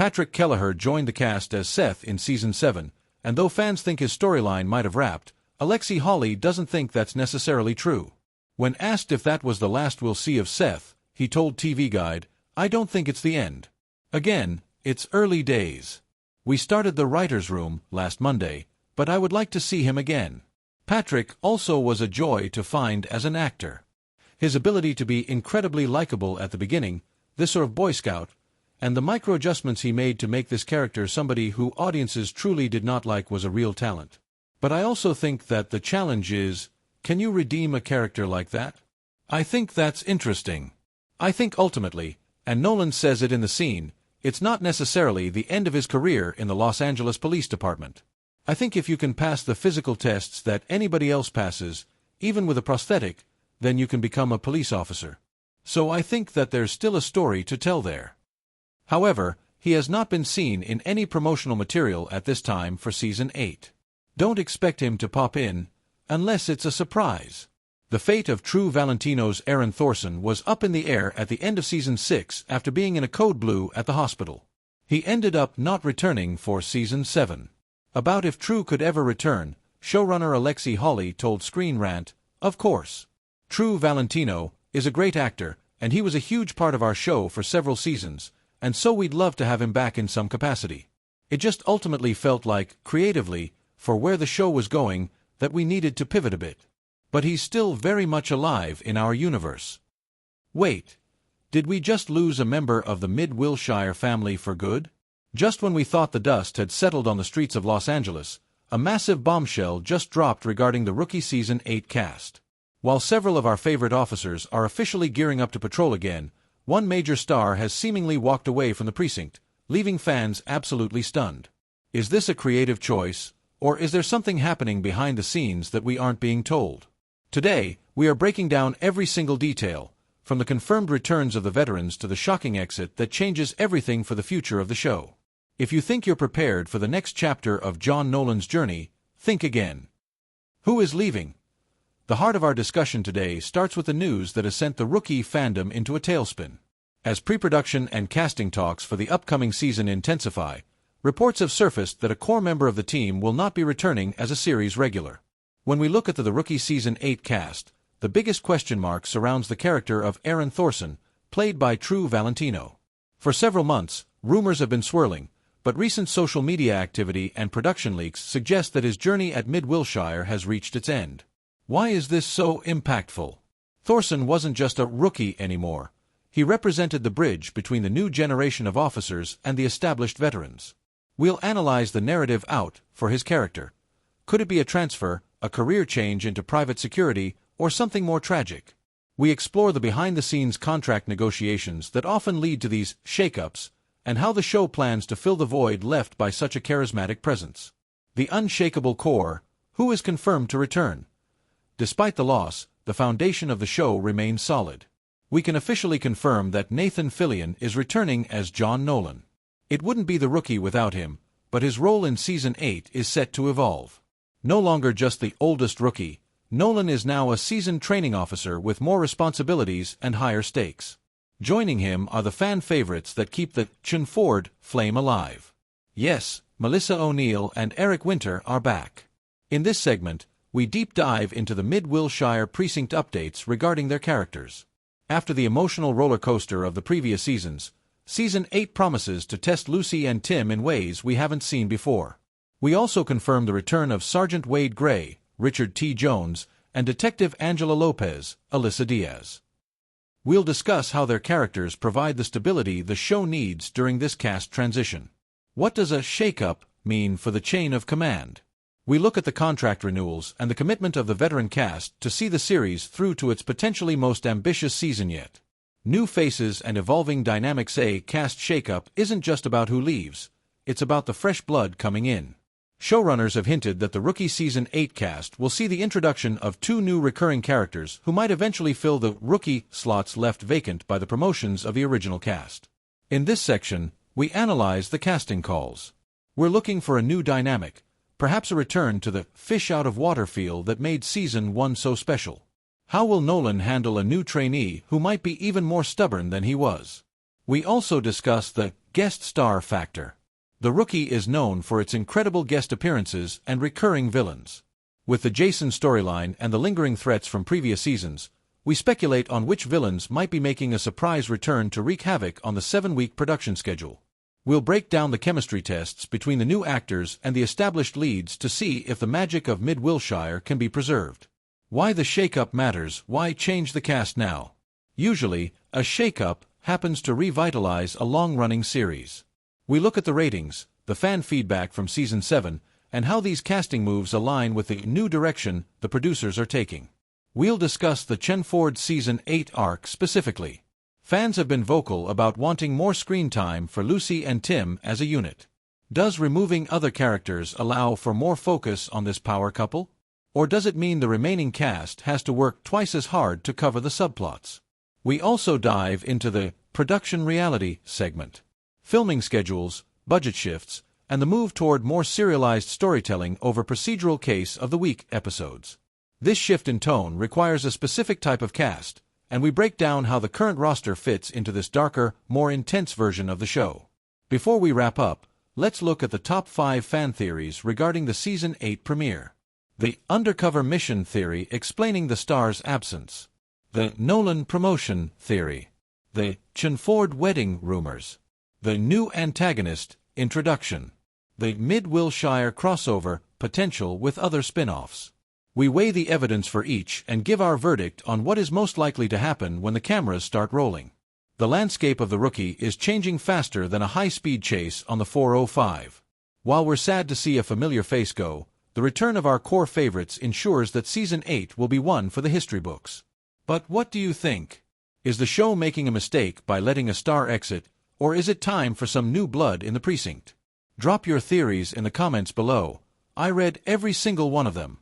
Patrick Kelleher joined the cast as Seth in Season 7, and though fans think his storyline might have wrapped, Alexi Hawley doesn't think that's necessarily true. When asked if that was the last we'll see of Seth, he told TV Guide, "I don't think it's the end. Again, it's early days. We started the writer's room last Monday, but I would like to see him again." Patrick also was a joy to find as an actor. His ability to be incredibly likable at the beginning, this sort of Boy Scout, and the micro-adjustments he made to make this character somebody who audiences truly did not like was a real talent. But I also think that the challenge is, can you redeem a character like that? I think that's interesting. I think ultimately, and Nolan says it in the scene, it's not necessarily the end of his career in the Los Angeles Police Department. I think if you can pass the physical tests that anybody else passes, even with a prosthetic, then you can become a police officer. So I think that there's still a story to tell there. However, he has not been seen in any promotional material at this time for Season 8. Don't expect him to pop in, unless it's a surprise. The fate of True Valentino's Aaron Thorson was up in the air at the end of Season 6 after being in a code blue at the hospital. He ended up not returning for Season 7. About if True could ever return, showrunner Alexi Hawley told Screen Rant, "Of course. True Valentino is a great actor, and he was a huge part of our show for several seasons, and so we'd love to have him back in some capacity. It just ultimately felt like, creatively, for where the show was going, that we needed to pivot a bit. But he's still very much alive in our universe." Wait, did we just lose a member of the Mid-Wilshire family for good? Just when we thought the dust had settled on the streets of Los Angeles, a massive bombshell just dropped regarding the rookie Season 8 cast. While several of our favorite officers are officially gearing up to patrol again, one major star has seemingly walked away from the precinct, leaving fans absolutely stunned. Is this a creative choice, or is there something happening behind the scenes that we aren't being told? Today, we are breaking down every single detail, from the confirmed returns of the veterans to the shocking exit that changes everything for the future of the show. If you think you're prepared for the next chapter of John Nolan's journey, think again. Who is leaving? The heart of our discussion today starts with the news that has sent the rookie fandom into a tailspin. As pre-production and casting talks for the upcoming season intensify, reports have surfaced that a core member of the team will not be returning as a series regular. When we look at the rookie Season 8 cast, the biggest question mark surrounds the character of Aaron Thorson, played by True Valentino. For several months, rumors have been swirling, but recent social media activity and production leaks suggest that his journey at Mid-Wilshire has reached its end. Why is this so impactful? Thorson wasn't just a rookie anymore. He represented the bridge between the new generation of officers and the established veterans. We'll analyze the narrative out for his character. Could it be a transfer, a career change into private security, or something more tragic? We explore the behind-the-scenes contract negotiations that often lead to these shakeups, and how the show plans to fill the void left by such a charismatic presence. The unshakable core, who is confirmed to return. Despite the loss, the foundation of the show remains solid. We can officially confirm that Nathan Fillion is returning as John Nolan. It wouldn't be the rookie without him, but his role in Season 8 is set to evolve. No longer just the oldest rookie, Nolan is now a seasoned training officer with more responsibilities and higher stakes. Joining him are the fan favorites that keep the Chun Ford flame alive. Yes, Melissa O'Neill and Eric Winter are back. In this segment, we deep dive into the Mid-Wilshire precinct updates regarding their characters. After the emotional roller coaster of the previous seasons, Season 8 promises to test Lucy and Tim in ways we haven't seen before. We also confirm the return of Sergeant Wade Gray, Richard T. Jones, and Detective Angela Lopez, Alyssa Diaz. We'll discuss how their characters provide the stability the show needs during this cast transition. What does a shakeup mean for the chain of command? We look at the contract renewals and the commitment of the veteran cast to see the series through to its potentially most ambitious season yet. New faces and evolving dynamics. A cast shakeup isn't just about who leaves, it's about the fresh blood coming in. Showrunners have hinted that the rookie Season 8 cast will see the introduction of 2 new recurring characters who might eventually fill the rookie slots left vacant by the promotions of the original cast. In this section, we analyze the casting calls. We're looking for a new dynamic, perhaps a return to the fish-out-of-water feel that made Season 1 so special. How will Nolan handle a new trainee who might be even more stubborn than he was? We also discuss the Guest star factor. The Rookie is known for its incredible guest appearances and recurring villains. With the Jason storyline and the lingering threats from previous seasons, we speculate on which villains might be making a surprise return to wreak havoc on the 7-week production schedule. We'll break down the chemistry tests between the new actors and the established leads to see if the magic of Mid-Wilshire can be preserved. Why the shakeup matters. Why change the cast now? Usually, a shakeup happens to revitalize a long-running series. We look at the ratings, the fan feedback from Season 7, and how these casting moves align with the new direction the producers are taking. We'll discuss the Chenford Season 8 arc specifically. Fans have been vocal about wanting more screen time for Lucy and Tim as a unit. Does removing other characters allow for more focus on this power couple? Or does it mean the remaining cast has to work twice as hard to cover the subplots? We also dive into the production reality segment. Filming schedules, budget shifts, and the move toward more serialized storytelling over procedural case of the week episodes. This shift in tone requires a specific type of cast, and we break down how the current roster fits into this darker, more intense version of the show. Before we wrap up, let's look at the top 5 fan theories regarding the Season 8 premiere. The undercover mission theory explaining the star's absence. The Nolan promotion theory. The Chenford wedding rumors. The new antagonist introduction. The Mid-Wilshire crossover potential with other spin-offs. We weigh the evidence for each and give our verdict on what is most likely to happen when the cameras start rolling. The landscape of The Rookie is changing faster than a high-speed chase on the 405. While we're sad to see a familiar face go, the return of our core favorites ensures that Season 8 will be one for the history books. But what do you think? Is the show making a mistake by letting a star exit, or is it time for some new blood in the precinct? Drop your theories in the comments below. I read every single one of them.